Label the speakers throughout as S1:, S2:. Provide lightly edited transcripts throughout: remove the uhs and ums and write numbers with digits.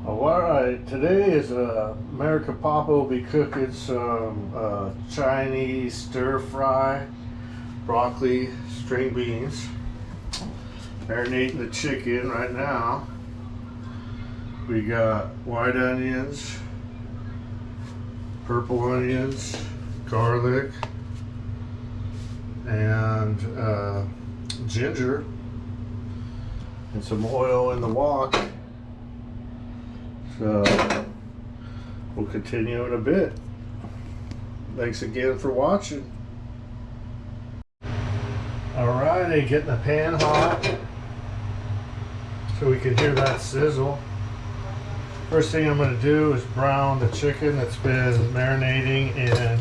S1: Alright, today is America Papa will be cooking some Chinese stir fry, broccoli, string beans. Marinating the chicken right now. We got white onions, purple onions, garlic, and ginger, and some oil in the wok. So we'll continue in a bit. Thanks again for watching. Alrighty, getting the pan hot so we can hear that sizzle. First thing I'm going to do is brown the chicken that's been marinating in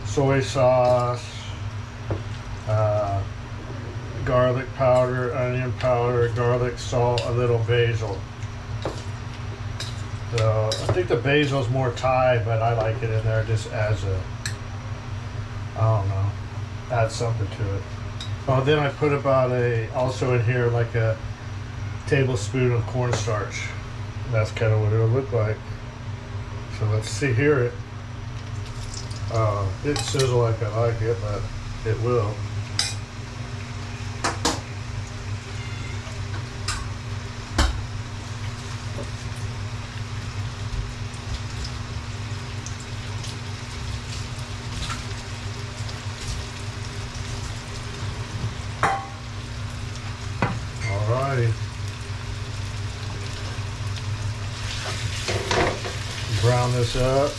S1: soy sauce, garlic powder, onion powder, garlic salt, a little basil. So I think the basil is more Thai, but I like it in there just as a, I don't know, add something to it. Oh, then I put about also in here like a tablespoon of cornstarch. That's kind of what it'll look like. So let's see, hear it. It sizzle like I like it, but it will. Alrighty. Brown this up.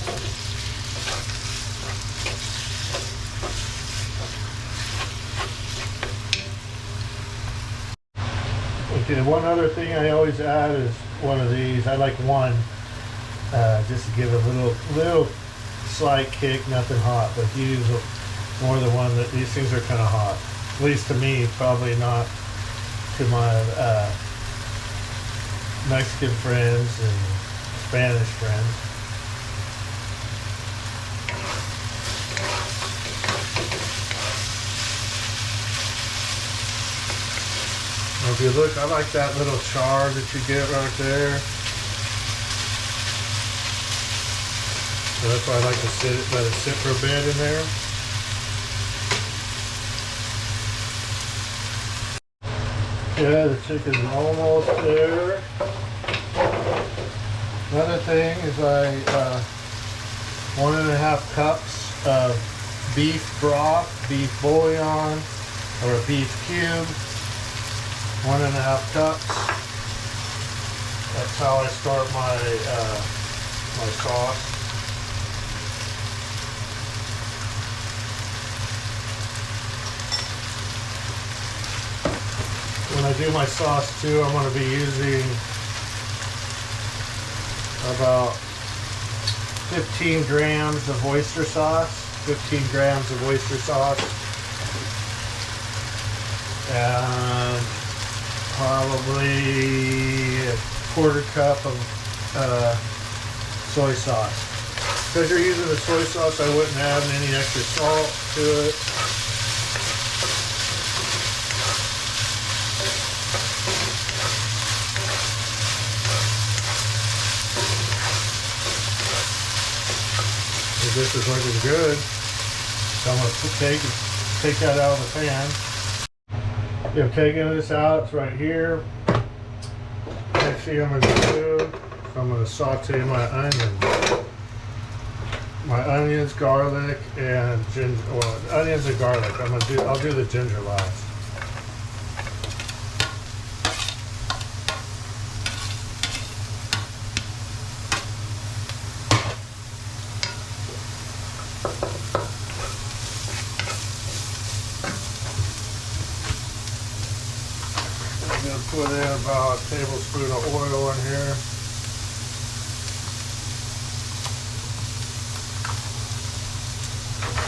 S1: Okay, one other thing I always add is one of these. I like one, just to give a little slight kick, nothing hot, but use more than one. That these things are kind of hot, at least to me. Probably not to my Mexican friends and Spanish friends. If you look, I like that little char that you get right there. So that's why I like to let it sit for a bit in there. Yeah, the chicken's almost there. Another thing is 1.5 cups of beef broth, beef bouillon, or a beef cube. 1.5 cups. That's how I start my my sauce. When I do my sauce too, I'm going to be using about 15 grams of oyster sauce. 15 grams of oyster sauce. And probably a 1/4 cup of soy sauce. Because you're using the soy sauce, I wouldn't add any extra salt to it. This is looking good. So I'm going to take that out of the pan. I'm taking this out, it's right here. Next thing I'm going to do, I'm going to saute my onions. My onions, garlic, and ginger. Well, onions and garlic. I'll do the ginger last. I'm going to put in about a tablespoon of oil in here.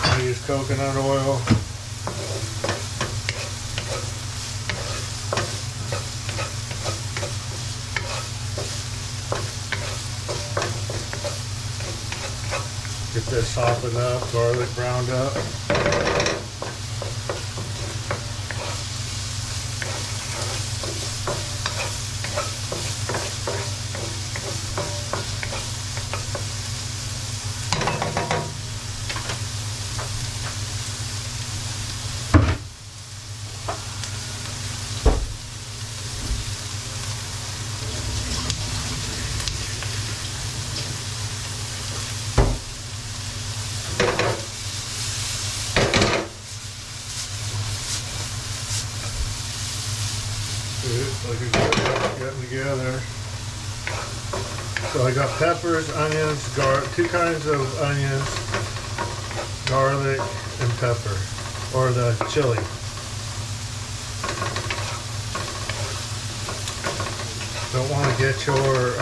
S1: I use coconut oil. Get this softened up, garlic browned up. together. So I got peppers, onions, two kinds of onions, garlic, and pepper, or the chili. Don't want to get your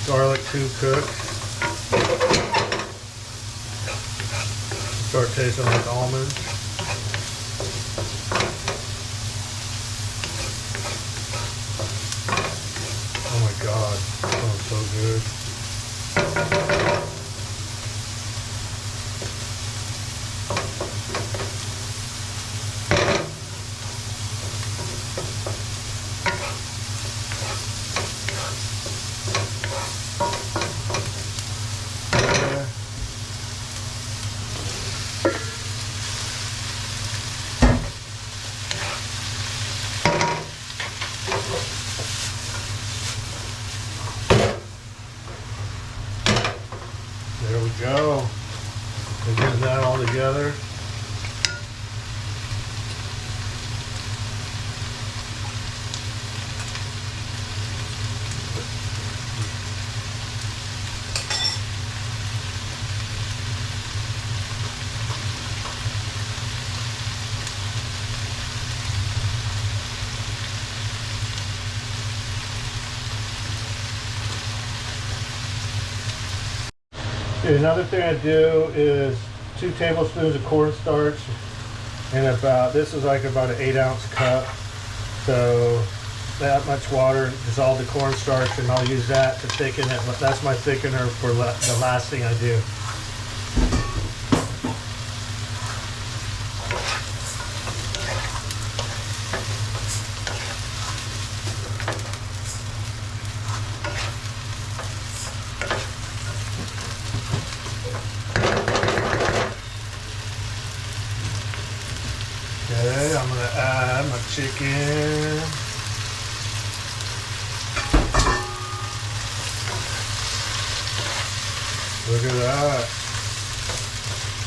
S1: garlic too cooked. Start tasting like almonds. Oh my God, that smells so good. There we go. We're getting that all together. Another thing I do is 2 tablespoons of cornstarch and this is like about an 8-ounce cup. So that much water, dissolve the cornstarch, and I'll use that to thicken it. That's my thickener for the last thing I do. Okay, I'm gonna add my chicken. Look at that,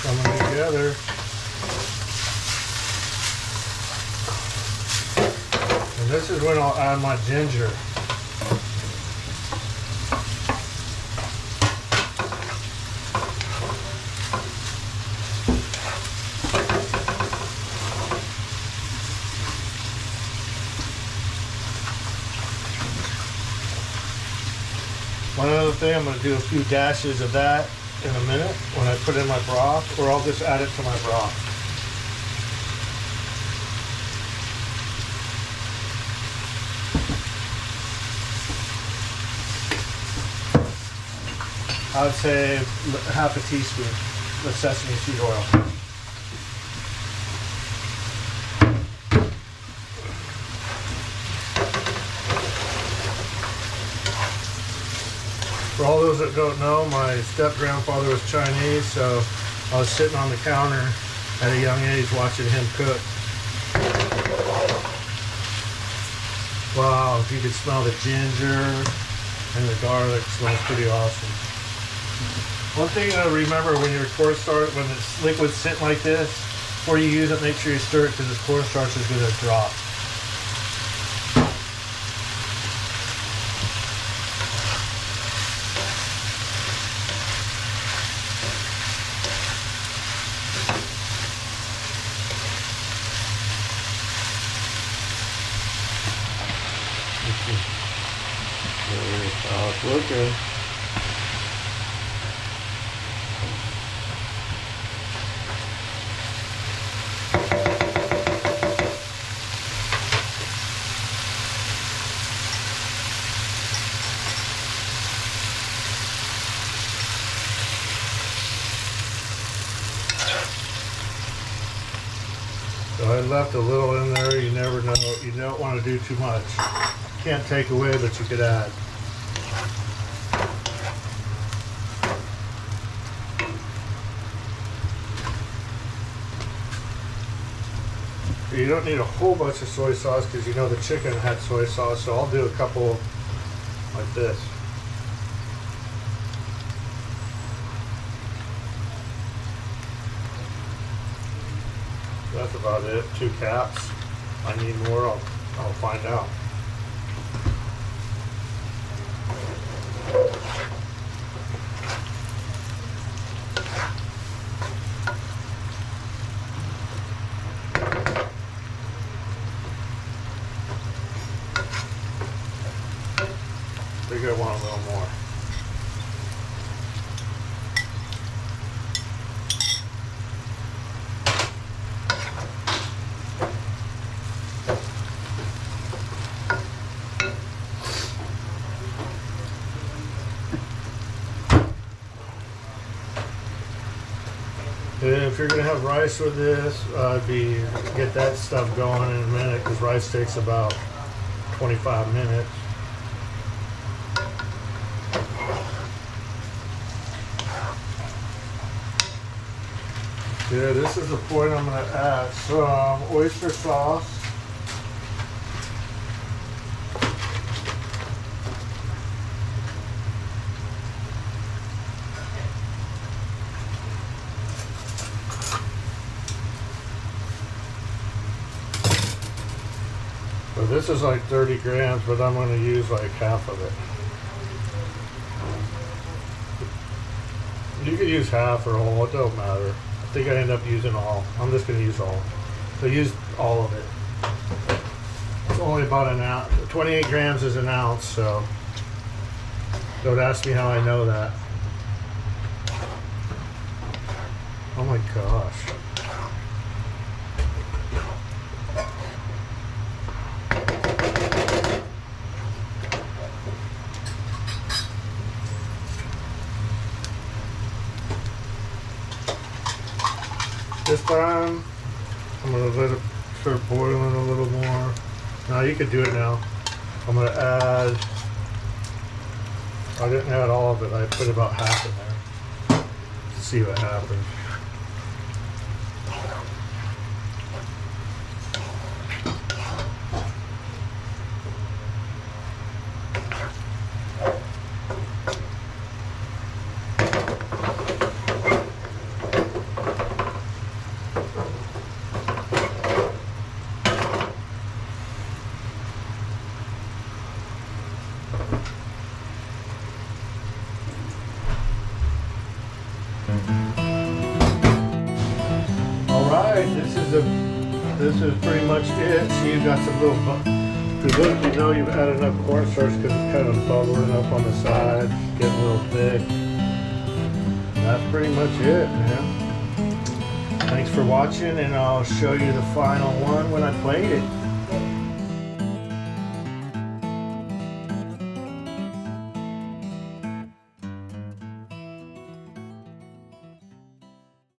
S1: coming together. And this is when I'll add my ginger. One other thing, I'm going to do a few dashes of that in a minute when I put in my broth, or I'll just add it to my broth. I would say half a teaspoon of sesame seed oil. For all those that don't know, my step-grandfather was Chinese, so I was sitting on the counter at a young age watching him cook. Wow, if you could smell the ginger and the garlic, it smells pretty awesome. One thing to remember when your cornstarch, when this liquid's sitting like this, before you use it, make sure you stir it because this cornstarch is going to drop. It's looking. So I left a little in there. You never know. You don't want to do too much. Can't take away, but you could add. You don't need a whole bunch of soy sauce because you know the chicken had soy sauce, so I'll do a couple like this. That's about it. 2 caps. If I need more, I'll find out. They're gonna want a little more. If you're gonna have rice with this, get that stuff going in a minute because rice takes about 25 minutes. Yeah, this is the point I'm gonna add some oyster sauce. So this is like 30 grams, but I'm going to use like half of it. You could use half or all, it don't matter. I think I end up using all. I'm just going to use all. So use all of it. It's only about an ounce. 28 grams is an ounce, so don't ask me how I know that. Oh my gosh. This time, I'm going to let it start boiling a little more. Now you could do it now. I'm going to add, I didn't add all of it, I put about half in there to see what happens. Alright, this is pretty much it. See, you've got some little, because look, you know you've added enough cornstarch because it's kind of bubbling up on the side, getting a little thick. That's pretty much it, man. Thanks for watching, and I'll show you the final one when I plate it.